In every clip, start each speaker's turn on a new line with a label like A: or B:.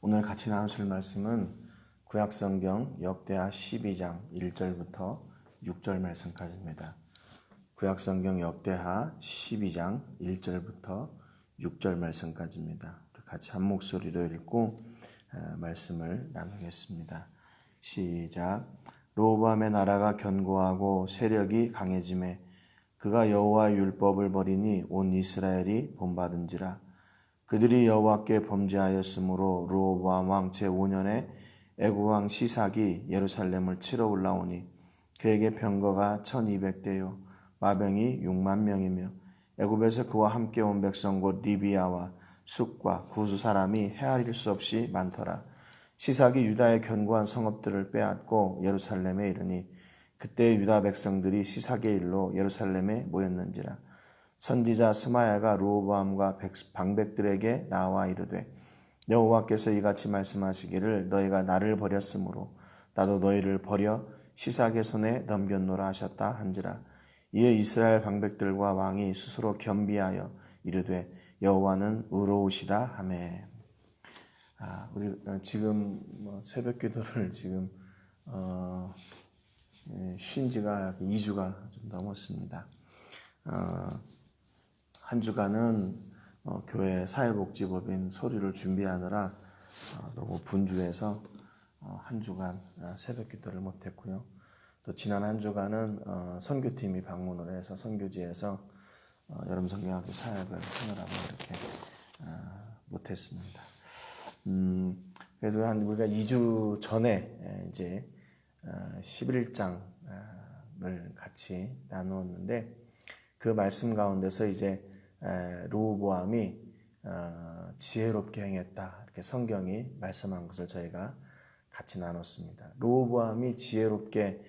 A: 오늘 같이 나누실 말씀은 구약성경 역대하 12장 1절부터 6절 말씀까지입니다. 구약성경 역대하 12장 1절부터 6절 말씀까지입니다. 같이 한 목소리로 읽고 말씀을 나누겠습니다. 시작. 르호보암의 나라가 견고하고 세력이 강해지매 그가 여호와의 율법을 버리니 온 이스라엘이 본받은지라. 그들이 여호와께 범죄하였으므로 르호보암 왕 제5년에 애굽 왕 시삭이 예루살렘을 치러 올라오니 그에게 병거가 1200대요 마병이 6만 명이며 애굽에서 그와 함께 온 백성 곧 리비아와 숫과 구수 사람이 헤아릴 수 없이 많더라. 시삭이 유다의 견고한 성읍들을 빼앗고 예루살렘에 이르니 그때 유다 백성들이 시삭의 일로 예루살렘에 모였는지라. 선지자 스마야가 르호보암과 방백들에게 나와 이르되 여호와께서 이같이 말씀하시기를 너희가 나를 버렸으므로 나도 너희를 버려 시삭의 손에 넘겼노라 하셨다 한지라. 이에 이스라엘 방백들과 왕이 스스로 겸비하여 이르되 여호와는 의로우시다 하매. 우리 지금 새벽 기도를 지금 쉰 지가 2주가 좀 넘었습니다. 한 주간은 교회 사회복지법인 서류를 준비하느라 너무 분주해서 한 주간 새벽 기도를 못했고요. 또 지난 한 주간은 선교팀이 방문을 해서 선교지에서 여름 성경학교 사역을 하느라고 이렇게 못했습니다. 그래서 우리가 2주 전에 이제 11장을 같이 나누었는데 그 말씀 가운데서 이제 르호보암이 지혜롭게 행했다 이렇게 성경이 말씀한 것을 저희가 같이 나눴습니다. 르호보암이 지혜롭게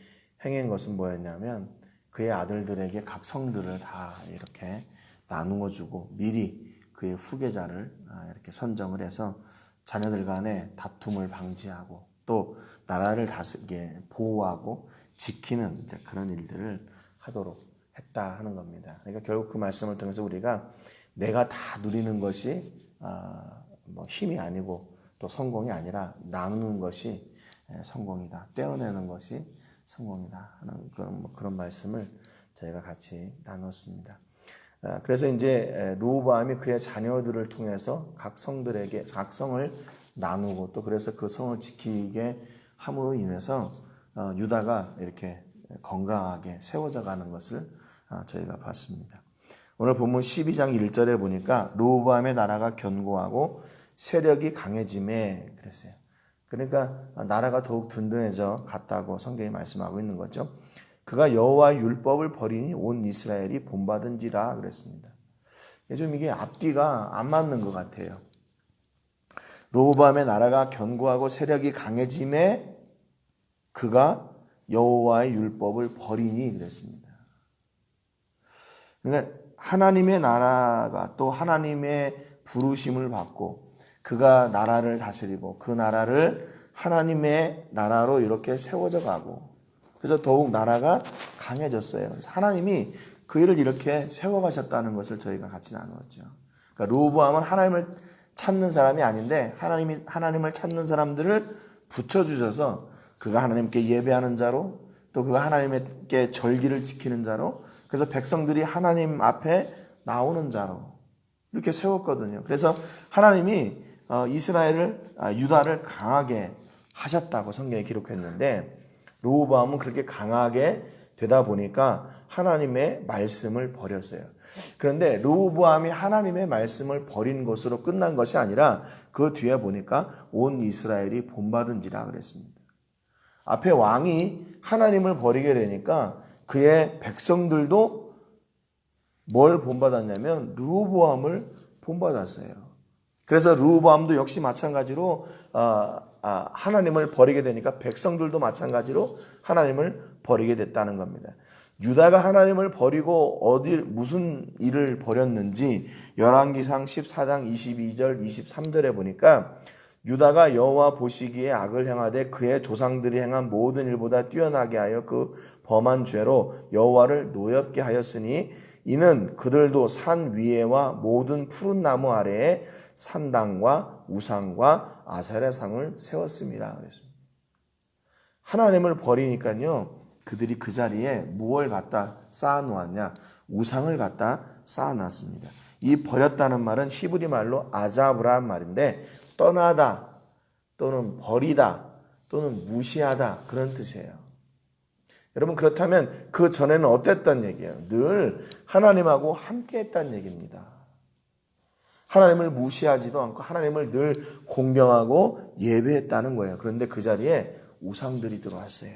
A: 행한 것은 뭐였냐면 그의 아들들에게 각 성들을 다 이렇게 나누어 주고 미리 그의 후계자를 이렇게 선정을 해서 자녀들 간의 다툼을 방지하고 또 나라를 다스리게 보호하고 지키는 이제 그런 일들을 하도록 했다 하는 겁니다. 그러니까 결국 그 말씀을 통해서 우리가 내가 다 누리는 것이 힘이 아니고 또 성공이 아니라 나누는 것이 성공이다. 떼어내는 것이 성공이다 하는 그런 말씀을 저희가 같이 나눴습니다. 그래서 이제 르호보암이 그의 자녀들을 통해서 각 성들에게 각 성을 나누고 또 그래서 그 성을 지키게 함으로 인해서 유다가 이렇게 건강하게 세워져 가는 것을 저희가 봤습니다. 오늘 본문 12장 1절에 보니까 르호보암의 나라가 견고하고 세력이 강해짐에 그랬어요. 그러니까 나라가 더욱 든든해져 갔다고 성경이 말씀하고 있는 거죠. 그가 여호와의 율법을 버리니 온 이스라엘이 본받은지라 그랬습니다. 좀 이게 앞뒤가 안 맞는 것 같아요. 르호보암의 나라가 견고하고 세력이 강해짐에 그가 여호와의 율법을 버리니 그랬습니다. 그러니까 하나님의 나라가 또 하나님의 부르심을 받고 그가 나라를 다스리고 그 나라를 하나님의 나라로 이렇게 세워져 가고 그래서 더욱 나라가 강해졌어요. 그래서 하나님이 그 일을 이렇게 세워가셨다는 것을 저희가 같이 나누었죠. 그러니까 르호보암은 하나님을 찾는 사람이 아닌데 하나님을 찾는 사람들을 붙여주셔서 그가 하나님께 예배하는 자로 또 그가 하나님께 절기를 지키는 자로 그래서 백성들이 하나님 앞에 나오는 자로 이렇게 세웠거든요. 그래서 하나님이 유다를 강하게 하셨다고 성경에 기록했는데 르호보암은 그렇게 강하게 되다 보니까 하나님의 말씀을 버렸어요. 그런데 르호보암이 하나님의 말씀을 버린 것으로 끝난 것이 아니라 그 뒤에 보니까 온 이스라엘이 본받은지라 그랬습니다. 앞에 왕이 하나님을 버리게 되니까 그의 백성들도 뭘 본받았냐면 르호보암을 본받았어요. 그래서 르호보암도 역시 마찬가지로 하나님을 버리게 되니까 백성들도 마찬가지로 하나님을 버리게 됐다는 겁니다. 유다가 하나님을 버리고 무슨 일을 버렸는지 열왕기상 14장 22절 23절에 보니까 유다가 여호와 보시기에 악을 행하되 그의 조상들이 행한 모든 일보다 뛰어나게 하여 그 범한 죄로 여호와를 노엽게 하였으니 이는 그들도 산 위에와 모든 푸른 나무 아래에 산당과 우상과 아세라 상을 세웠습니다. 그랬습니다. 하나님을 버리니까요, 그들이 그 자리에 무엇을 갖다 쌓아놓았냐? 우상을 갖다 쌓아놨습니다. 이 버렸다는 말은 히브리 말로 아자브라는 말인데, 떠나다 또는 버리다 또는 무시하다, 그런 뜻이에요. 여러분, 그렇다면 그 전에는 어땠단 얘기예요? 늘 하나님하고 함께 했다는 얘기입니다. 하나님을 무시하지도 않고 하나님을 늘 공경하고 예배했다는 거예요. 그런데 그 자리에 우상들이 들어왔어요.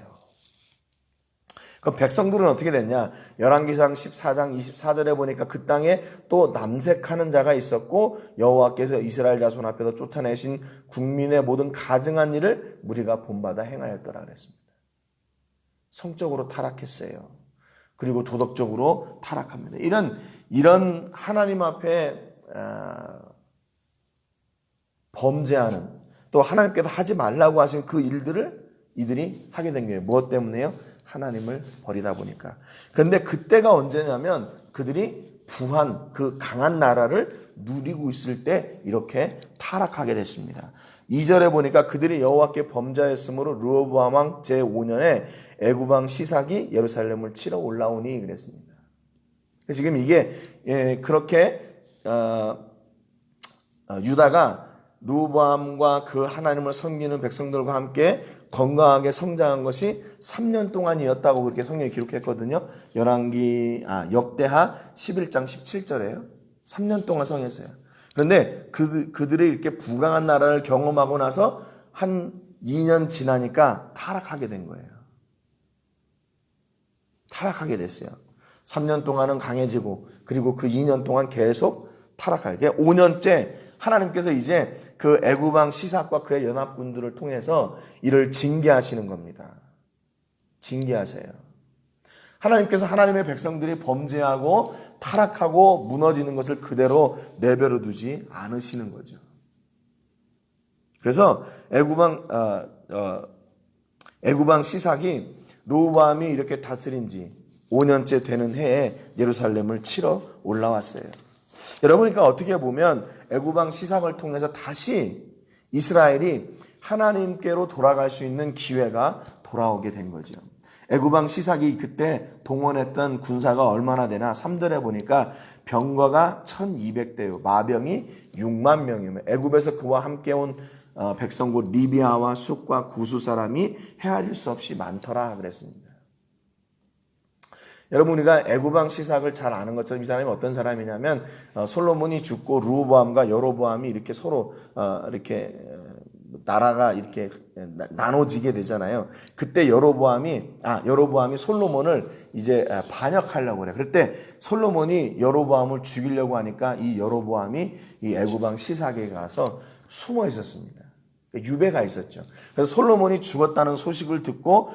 A: 그럼 백성들은 어떻게 됐냐? 열왕기상 14장 24절에 보니까 그 땅에 또 남색하는 자가 있었고 여호와께서 이스라엘 자손 앞에서 쫓아내신 국민의 모든 가증한 일을 무리가 본받아 행하였더라 그랬습니다. 성적으로 타락했어요. 그리고 도덕적으로 타락합니다. 이런 하나님 앞에 범죄하는, 또 하나님께서 하지 말라고 하신 그 일들을 이들이 하게 된 거예요. 무엇 때문에요? 하나님을 버리다 보니까. 그런데 그때가 언제냐면 그들이 부한 그 강한 나라를 누리고 있을 때 이렇게 타락하게 됐습니다. 2절에 보니까 그들이 여호와께 범죄하였으므로 르호보암 왕 제5년에 애굽 왕 시삭이 예루살렘을 치러 올라오니 그랬습니다. 지금 이게 그렇게 유다가 르호보암과 그 하나님을 섬기는 백성들과 함께 건강하게 성장한 것이 3년 동안이었다고 그렇게 성경에 기록했거든요. 역대하 11장 17절에요. 3년 동안 성했어요. 그런데 그들이 이렇게 부강한 나라를 경험하고 나서 한 2년 지나니까 타락하게 된 거예요. 타락하게 됐어요. 3년 동안은 강해지고, 그리고 그 2년 동안 계속 타락하게. 5년째 하나님께서 이제 그 애굽 왕 시삭과 그의 연합군들을 통해서 이를 징계하시는 겁니다. 징계하세요. 하나님께서 하나님의 백성들이 범죄하고 타락하고 무너지는 것을 그대로 내버려 두지 않으시는 거죠. 그래서 애굽 왕 시삭이 르호보암이 이렇게 다스린 지 5년째 되는 해에 예루살렘을 치러 올라왔어요. 여러분, 그러니까 어떻게 보면 애굽 왕 시삭을 통해서 다시 이스라엘이 하나님께로 돌아갈 수 있는 기회가 돌아오게 된 거죠. 애굽 왕 시삭이 그때 동원했던 군사가 얼마나 되나? 3절에 보니까 병거가 1200대요. 마병이 6만 명이며 애굽에서 그와 함께 온 백성 곧 리비아와 숫과 구수 사람이 헤아릴 수 없이 많더라 그랬습니다. 여러분, 우리가 애굽 왕 시삭을 잘 아는 것처럼 이 사람이 어떤 사람이냐면 솔로몬이 죽고 르호보암과 여로보암이 이렇게 서로 이렇게 나라가 이렇게 나눠지게 되잖아요. 그때 여로보암이 솔로몬을 이제 반역하려고 그래. 그럴 때 솔로몬이 여로보암을 죽이려고 하니까 이 여로보암이 이 애굽 왕 시삭에 가서 숨어 있었습니다. 유배가 있었죠. 그래서 솔로몬이 죽었다는 소식을 듣고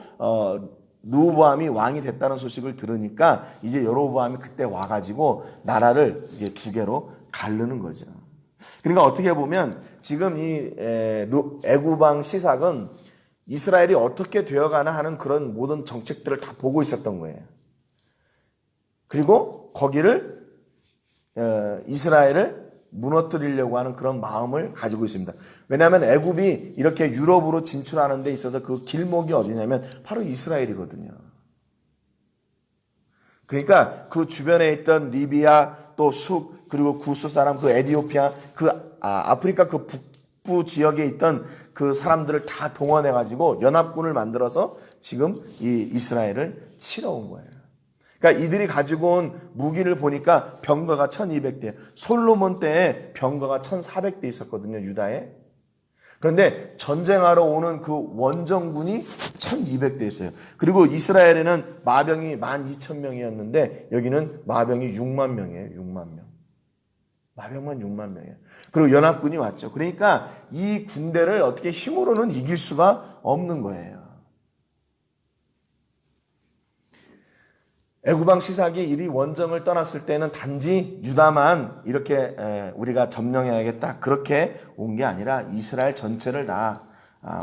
A: 르호보암이 왕이 됐다는 소식을 들으니까 이제 여로보암이 그때 와가지고 나라를 이제 두 개로 가르는 거죠. 그러니까 어떻게 보면 지금 이 애굽 왕 시삭은 이스라엘이 어떻게 되어가나 하는 그런 모든 정책들을 다 보고 있었던 거예요. 그리고 거기를 이스라엘을 무너뜨리려고 하는 그런 마음을 가지고 있습니다. 왜냐하면 애굽이 이렇게 유럽으로 진출하는 데 있어서 그 길목이 어디냐면 바로 이스라엘이거든요. 그러니까 그 주변에 있던 리비아 또 숲 그리고 구스 사람 그 에티오피아 아프리카 그 북부 지역에 있던 그 사람들을 다 동원해 가지고 연합군을 만들어서 지금 이 이스라엘을 치러 온 거예요. 그러니까 이들이 가지고 온 무기를 보니까 병거가 1200대, 솔로몬 때에 병거가 1400대 있었거든요, 유다에. 그런데 전쟁하러 오는 그 원정군이 1200대 있어요. 그리고 이스라엘에는 마병이 12,000명이었는데 여기는 마병이 6만 명이에요, 6만 명. 마병만 6만 명이에요. 그리고 연합군이 왔죠. 그러니까 이 군대를 어떻게 힘으로는 이길 수가 없는 거예요. 애굽 왕 시삭이 이리 원정을 떠났을 때는 단지 유다만 이렇게 우리가 점령해야겠다 그렇게 온 게 아니라 이스라엘 전체를 다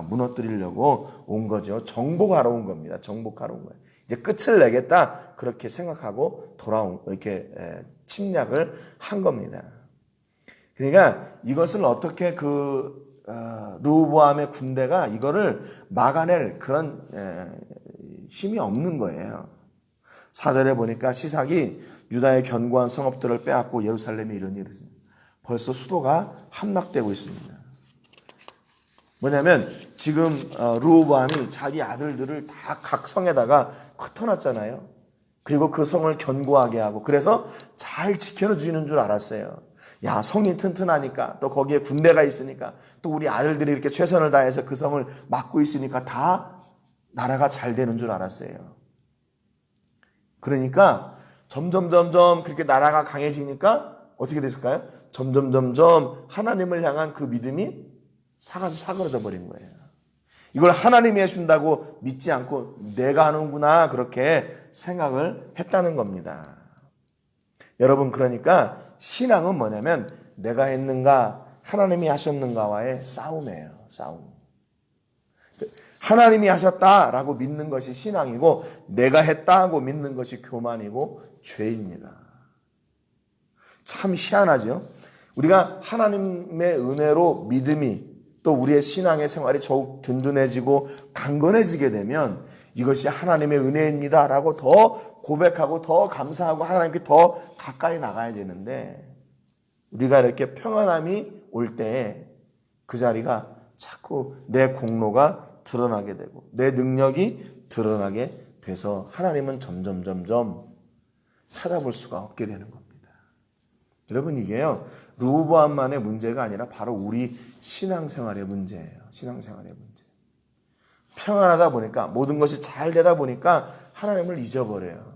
A: 무너뜨리려고 온 거죠. 정복하러 온 겁니다. 정복하러 온 거예요. 이제 끝을 내겠다 그렇게 생각하고 이렇게 침략을 한 겁니다. 그러니까 이것을 어떻게 르호보암의 군대가 이거를 막아낼 그런 힘이 없는 거예요. 4절에 보니까 시삭이 유다의 견고한 성읍들을 빼앗고 예루살렘에 이르니 그랬습니다. 벌써 수도가 함락되고 있습니다. 뭐냐면 지금 르호보암이 자기 아들들을 다 각 성에다가 흩어놨잖아요. 그리고 그 성을 견고하게 하고 그래서 잘 지켜주는 줄 알았어요. 야, 성이 튼튼하니까 또 거기에 군대가 있으니까 또 우리 아들들이 이렇게 최선을 다해서 그 성을 막고 있으니까 다 나라가 잘 되는 줄 알았어요. 그러니까 점점 그렇게 나라가 강해지니까 어떻게 됐을까요? 점점 하나님을 향한 그 믿음이 사그러져 버린 거예요. 이걸 하나님이 해준다고 믿지 않고 내가 하는구나 그렇게 생각을 했다는 겁니다. 여러분, 그러니까 신앙은 뭐냐면 내가 했는가 하나님이 하셨는가와의 싸움이에요. 싸움. 하나님이 하셨다라고 믿는 것이 신앙이고 내가 했다고 믿는 것이 교만이고 죄입니다. 참 희한하죠. 우리가 하나님의 은혜로 믿음이 또 우리의 신앙의 생활이 더욱 든든해지고 강건해지게 되면 이것이 하나님의 은혜입니다라고 더 고백하고 더 감사하고 하나님께 더 가까이 나가야 되는데 우리가 이렇게 평안함이 올 때 그 자리가 자꾸 내 공로가 드러나게 되고 내 능력이 드러나게 돼서 하나님은 점점 찾아볼 수가 없게 되는 겁니다. 여러분, 이게요 르호보암만의 문제가 아니라 바로 우리 신앙생활의 문제예요. 신앙생활의 문제. 평안하다 보니까 모든 것이 잘 되다 보니까 하나님을 잊어버려요.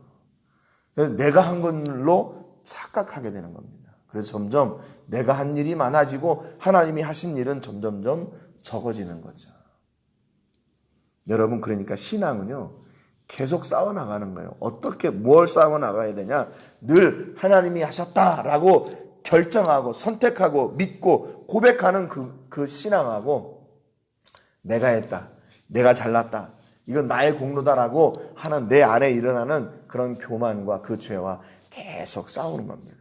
A: 내가 한 걸로 착각하게 되는 겁니다. 그래서 점점 내가 한 일이 많아지고 하나님이 하신 일은 점점 적어지는 거죠. 여러분, 그러니까 신앙은요 계속 싸워나가는 거예요. 어떻게 뭘 싸워나가야 되냐? 늘 하나님이 하셨다라고 결정하고 선택하고 믿고 고백하는 그 신앙하고 내가 했다, 내가 잘났다, 이건 나의 공로다라고 하는 내 안에 일어나는 그런 교만과 그 죄와 계속 싸우는 겁니다.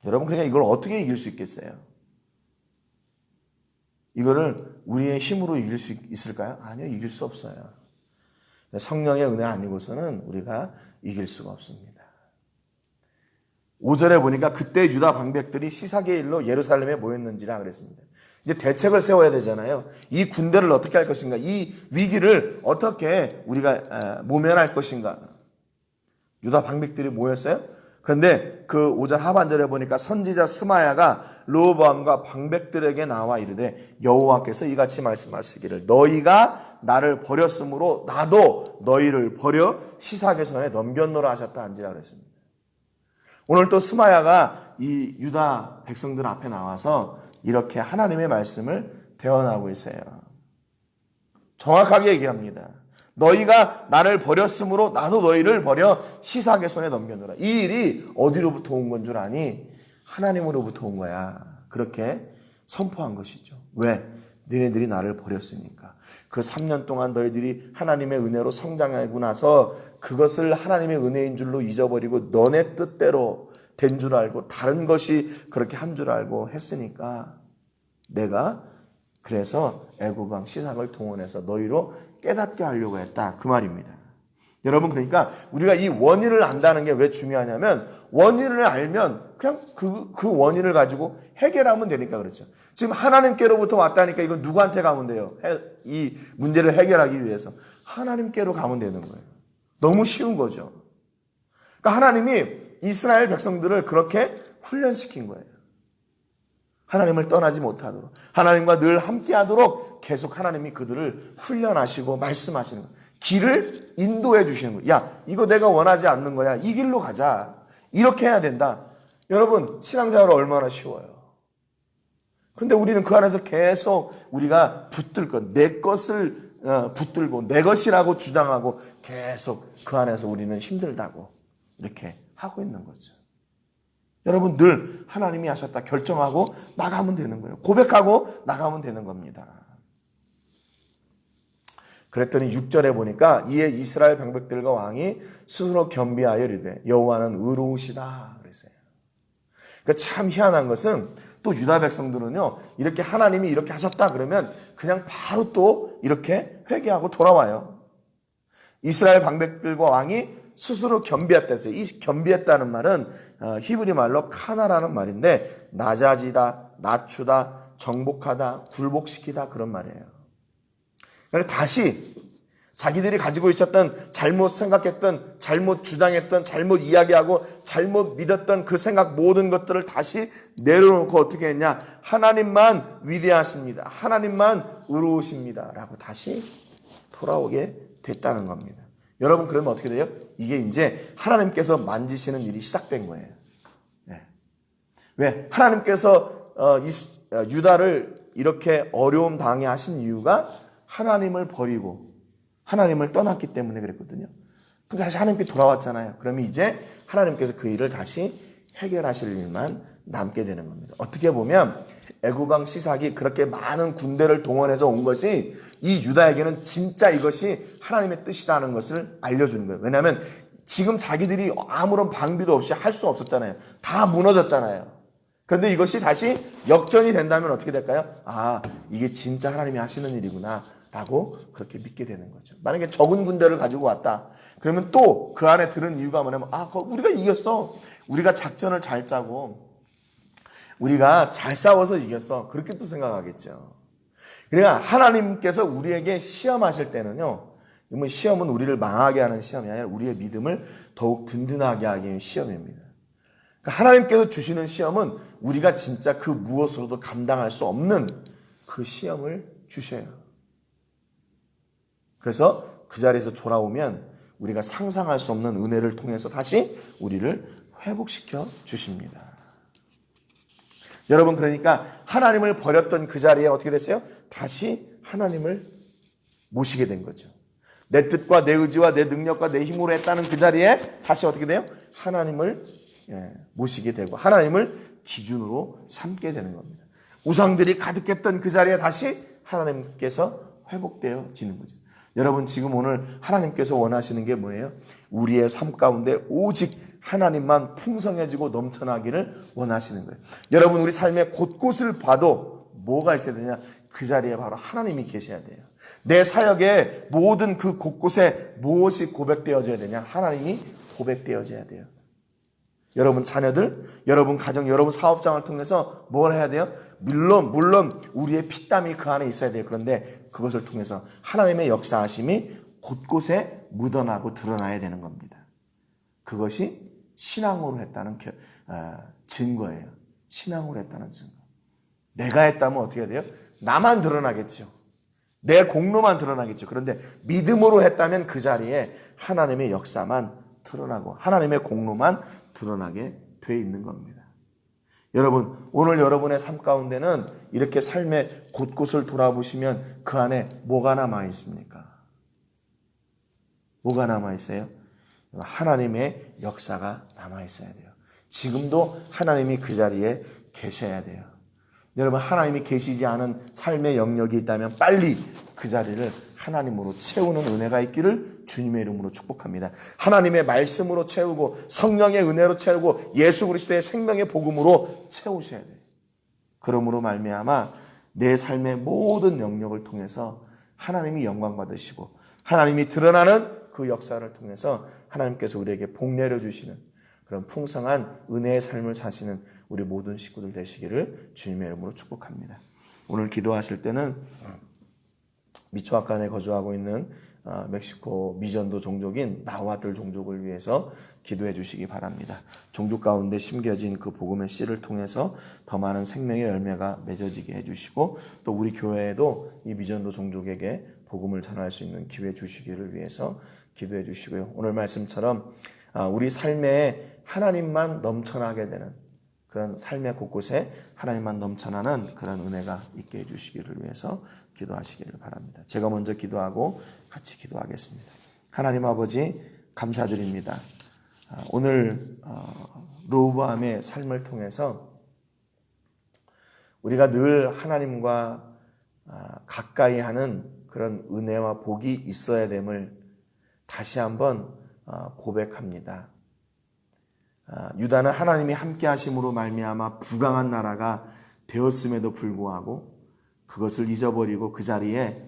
A: 여러분, 그러니까 이걸 어떻게 이길 수 있겠어요? 이거를 우리의 힘으로 이길 수 있을까요? 아니요, 이길 수 없어요. 성령의 은혜 아니고서는 우리가 이길 수가 없습니다. 5절에 보니까 그때 유다 방백들이 시삭의 일로 예루살렘에 모였는지라 그랬습니다. 이제 대책을 세워야 되잖아요. 이 군대를 어떻게 할 것인가, 이 위기를 어떻게 우리가 모면할 것인가. 유다 방백들이 모였어요. 그런데 그 5절 하반절에 보니까 선지자 스마야가 르호보암과 방백들에게 나와 이르되 여호와께서 이같이 말씀하시기를 너희가 나를 버렸으므로 나도 너희를 버려 시삭의 손에 넘겼노라 하셨다 한지라 그랬습니다. 오늘 또 스마야가 이 유다 백성들 앞에 나와서 이렇게 하나님의 말씀을 대언하고 있어요. 정확하게 얘기합니다. 너희가 나를 버렸으므로 나도 너희를 버려 시삭의 손에 넘겨놓으라. 이 일이 어디로부터 온 건 줄 아니? 하나님으로부터 온 거야. 그렇게 선포한 것이죠. 왜? 너희들이 나를 버렸으니까. 그 3년 동안 너희들이 하나님의 은혜로 성장하고 나서 그것을 하나님의 은혜인 줄로 잊어버리고 너네 뜻대로 된 줄 알고 다른 것이 그렇게 한 줄 알고 했으니까 내가 그래서 애굽 왕 시삭을 동원해서 너희로 깨닫게 하려고 했다. 그 말입니다. 여러분, 그러니까 우리가 이 원인을 안다는 게 왜 중요하냐면 원인을 알면 그냥 그 원인을 가지고 해결하면 되니까 그렇죠. 지금 하나님께로부터 왔다니까 이건 누구한테 가면 돼요? 이 문제를 해결하기 위해서 하나님께로 가면 되는 거예요. 너무 쉬운 거죠. 그러니까 하나님이 이스라엘 백성들을 그렇게 훈련시킨 거예요. 하나님을 떠나지 못하도록, 하나님과 늘 함께하도록 계속 하나님이 그들을 훈련하시고 말씀하시는 거예요. 길을 인도해 주시는 거예요. 야, 이거 내가 원하지 않는 거야. 이 길로 가자. 이렇게 해야 된다. 여러분, 신앙생활은 얼마나 쉬워요. 그런데 우리는 그 안에서 계속 우리가 내 것을 붙들고 내 것이라고 주장하고 계속 그 안에서 우리는 힘들다고 이렇게 하고 있는 거죠. 여러분, 늘 하나님이 하셨다 결정하고 나가면 되는 거예요. 고백하고 나가면 되는 겁니다. 그랬더니 6절에 보니까 이에 이스라엘 방백들과 왕이 스스로 겸비하여 이르되 여호와는 의로우시다 그랬어요. 그러니까 참 희한한 것은 또 유다 백성들은요, 이렇게 하나님이 이렇게 하셨다 그러면 그냥 바로 또 이렇게 회개하고 돌아와요. 이스라엘 방백들과 왕이 스스로 겸비했다 했어요. 이 겸비했다는 말은 히브리 말로 카나라는 말인데 낮아지다, 낮추다, 정복하다, 굴복시키다 그런 말이에요. 그러니까 다시 자기들이 가지고 있었던 잘못 생각했던, 잘못 주장했던, 잘못 이야기하고 잘못 믿었던 그 생각 모든 것들을 다시 내려놓고 어떻게 했냐? 하나님만 위대하십니다. 하나님만 의로우십니다. 라고 다시 돌아오게 됐다는 겁니다. 여러분 그러면 어떻게 돼요? 이게 이제 하나님께서 만지시는 일이 시작된 거예요. 네. 왜? 하나님께서 유다를 이렇게 어려움 당해 하신 이유가 하나님을 버리고 하나님을 떠났기 때문에 그랬거든요. 근데 다시 하나님께 돌아왔잖아요. 그러면 이제 하나님께서 그 일을 다시 해결하실 일만 남게 되는 겁니다. 어떻게 보면 애굽왕 시삭이 그렇게 많은 군대를 동원해서 온 것이 이 유다에게는 진짜 이것이 하나님의 뜻이라는 것을 알려주는 거예요. 왜냐하면 지금 자기들이 아무런 방비도 없이 할 수 없었잖아요. 다 무너졌잖아요. 그런데 이것이 다시 역전이 된다면 어떻게 될까요? 아, 이게 진짜 하나님이 하시는 일이구나 라고 그렇게 믿게 되는 거죠. 만약에 적은 군대를 가지고 왔다. 그러면 또 그 안에 들은 이유가 뭐냐면 우리가 이겼어. 우리가 작전을 잘 짜고 우리가 잘 싸워서 이겼어. 그렇게 또 생각하겠죠. 그러니까 하나님께서 우리에게 시험하실 때는요. 시험은 우리를 망하게 하는 시험이 아니라 우리의 믿음을 더욱 든든하게 하기 위한 시험입니다. 그러니까 하나님께서 주시는 시험은 우리가 진짜 그 무엇으로도 감당할 수 없는 그 시험을 주셔요. 그래서 그 자리에서 돌아오면 우리가 상상할 수 없는 은혜를 통해서 다시 우리를 회복시켜 주십니다. 여러분 그러니까 하나님을 버렸던 그 자리에 어떻게 됐어요? 다시 하나님을 모시게 된 거죠. 내 뜻과 내 의지와 내 능력과 내 힘으로 했다는 그 자리에 다시 어떻게 돼요? 하나님을 모시게 되고 하나님을 기준으로 삼게 되는 겁니다. 우상들이 가득했던 그 자리에 다시 하나님께서 회복되어지는 거죠. 여러분 지금 오늘 하나님께서 원하시는 게 뭐예요? 우리의 삶 가운데 오직 하나님만 풍성해지고 넘쳐나기를 원하시는 거예요. 여러분 우리 삶의 곳곳을 봐도 뭐가 있어야 되냐? 그 자리에 바로 하나님이 계셔야 돼요. 내 사역의 모든 그 곳곳에 무엇이 고백되어져야 되냐? 하나님이 고백되어져야 돼요. 여러분 자녀들, 여러분 가정, 여러분 사업장을 통해서 뭘 해야 돼요? 물론 우리의 피땀이 그 안에 있어야 돼요. 그런데 그것을 통해서 하나님의 역사하심이 곳곳에 묻어나고 드러나야 되는 겁니다. 그것이 신앙으로 했다는 증거예요. 신앙으로 했다는 증거. 내가 했다면 어떻게 해야 돼요? 나만 드러나겠죠. 내 공로만 드러나겠죠. 그런데 믿음으로 했다면 그 자리에 하나님의 역사만 드러나고 하나님의 공로만 드러나게 돼 있는 겁니다. 여러분 오늘 여러분의 삶 가운데는 이렇게 삶의 곳곳을 돌아보시면 그 안에 뭐가 남아 있습니까? 뭐가 남아 있어요? 하나님의 역사가 남아 있어야 돼요. 지금도 하나님이 그 자리에 계셔야 돼요. 여러분 하나님이 계시지 않은 삶의 영역이 있다면 빨리 그 자리를 하나님으로 채우는 은혜가 있기를 주님의 이름으로 축복합니다. 하나님의 말씀으로 채우고 성령의 은혜로 채우고 예수 그리스도의 생명의 복음으로 채우셔야 돼요. 그러므로 말미암아 내 삶의 모든 영역을 통해서 하나님이 영광 받으시고 하나님이 드러나는 그 역사를 통해서 하나님께서 우리에게 복 내려주시는 그런 풍성한 은혜의 삶을 사시는 우리 모든 식구들 되시기를 주님의 이름으로 축복합니다. 오늘 기도하실 때는 미초아칸에 거주하고 있는 멕시코 미전도 종족인 나후아틀 종족을 위해서 기도해 주시기 바랍니다. 종족 가운데 심겨진 그 복음의 씨를 통해서 더 많은 생명의 열매가 맺어지게 해주시고 또 우리 교회에도 이 미전도 종족에게 복음을 전할 수 있는 기회 주시기를 위해서 기도해 주시고요. 오늘 말씀처럼 우리 삶에 하나님만 넘쳐나게 되는 그런 삶의 곳곳에 하나님만 넘쳐나는 그런 은혜가 있게 해주시기를 위해서 기도하시기를 바랍니다. 제가 먼저 기도하고 같이 기도하겠습니다. 하나님 아버지 감사드립니다. 오늘 르호보암의 삶을 통해서 우리가 늘 하나님과 가까이 하는 그런 은혜와 복이 있어야 됨을 다시 한번 고백합니다. 유다는 하나님이 함께 하심으로 말미암아 부강한 나라가 되었음에도 불구하고 그것을 잊어버리고 그 자리에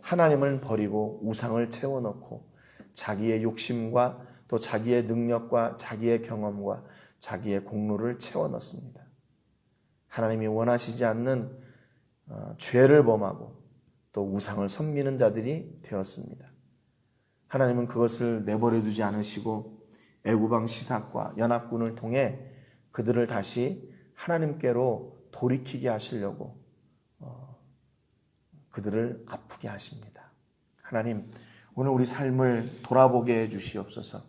A: 하나님을 버리고 우상을 채워넣고 자기의 욕심과 또 자기의 능력과 자기의 경험과 자기의 공로를 채워넣습니다. 하나님이 원하시지 않는 죄를 범하고 또 우상을 섬기는 자들이 되었습니다. 하나님은 그것을 내버려 두지 않으시고 애구방 시삭과 연합군을 통해 그들을 다시 하나님께로 돌이키게 하시려고 그들을 아프게 하십니다. 하나님, 오늘 우리 삶을 돌아보게 해 주시옵소서.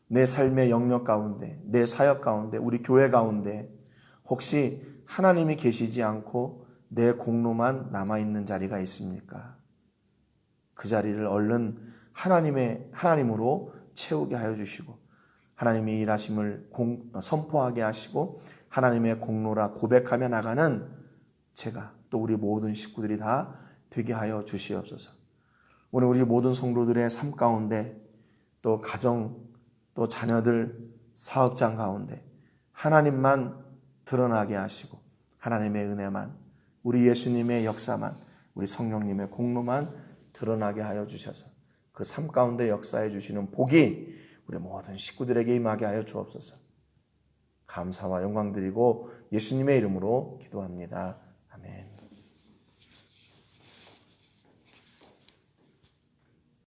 A: 내 삶의 영역 가운데, 내 사역 가운데, 우리 교회 가운데 혹시 하나님이 계시지 않고 내 공로만 남아있는 자리가 있습니까? 그 자리를 얼른 하나님으로 채우게 하여 주시고 하나님의 일하심을 선포하게 하시고 하나님의 공로라 고백하며 나가는 제가 또 우리 모든 식구들이 다 되게 하여 주시옵소서. 오늘 우리 모든 성도들의 삶 가운데 또 가정 또 자녀들 사업장 가운데 하나님만 드러나게 하시고 하나님의 은혜만 우리 예수님의 역사만 우리 성령님의 공로만 드러나게 하여 주셔서 그 삶 가운데 역사해 주시는 복이 우리 모든 식구들에게 임하게 하여 주옵소서. 감사와 영광 드리고 예수님의 이름으로 기도합니다.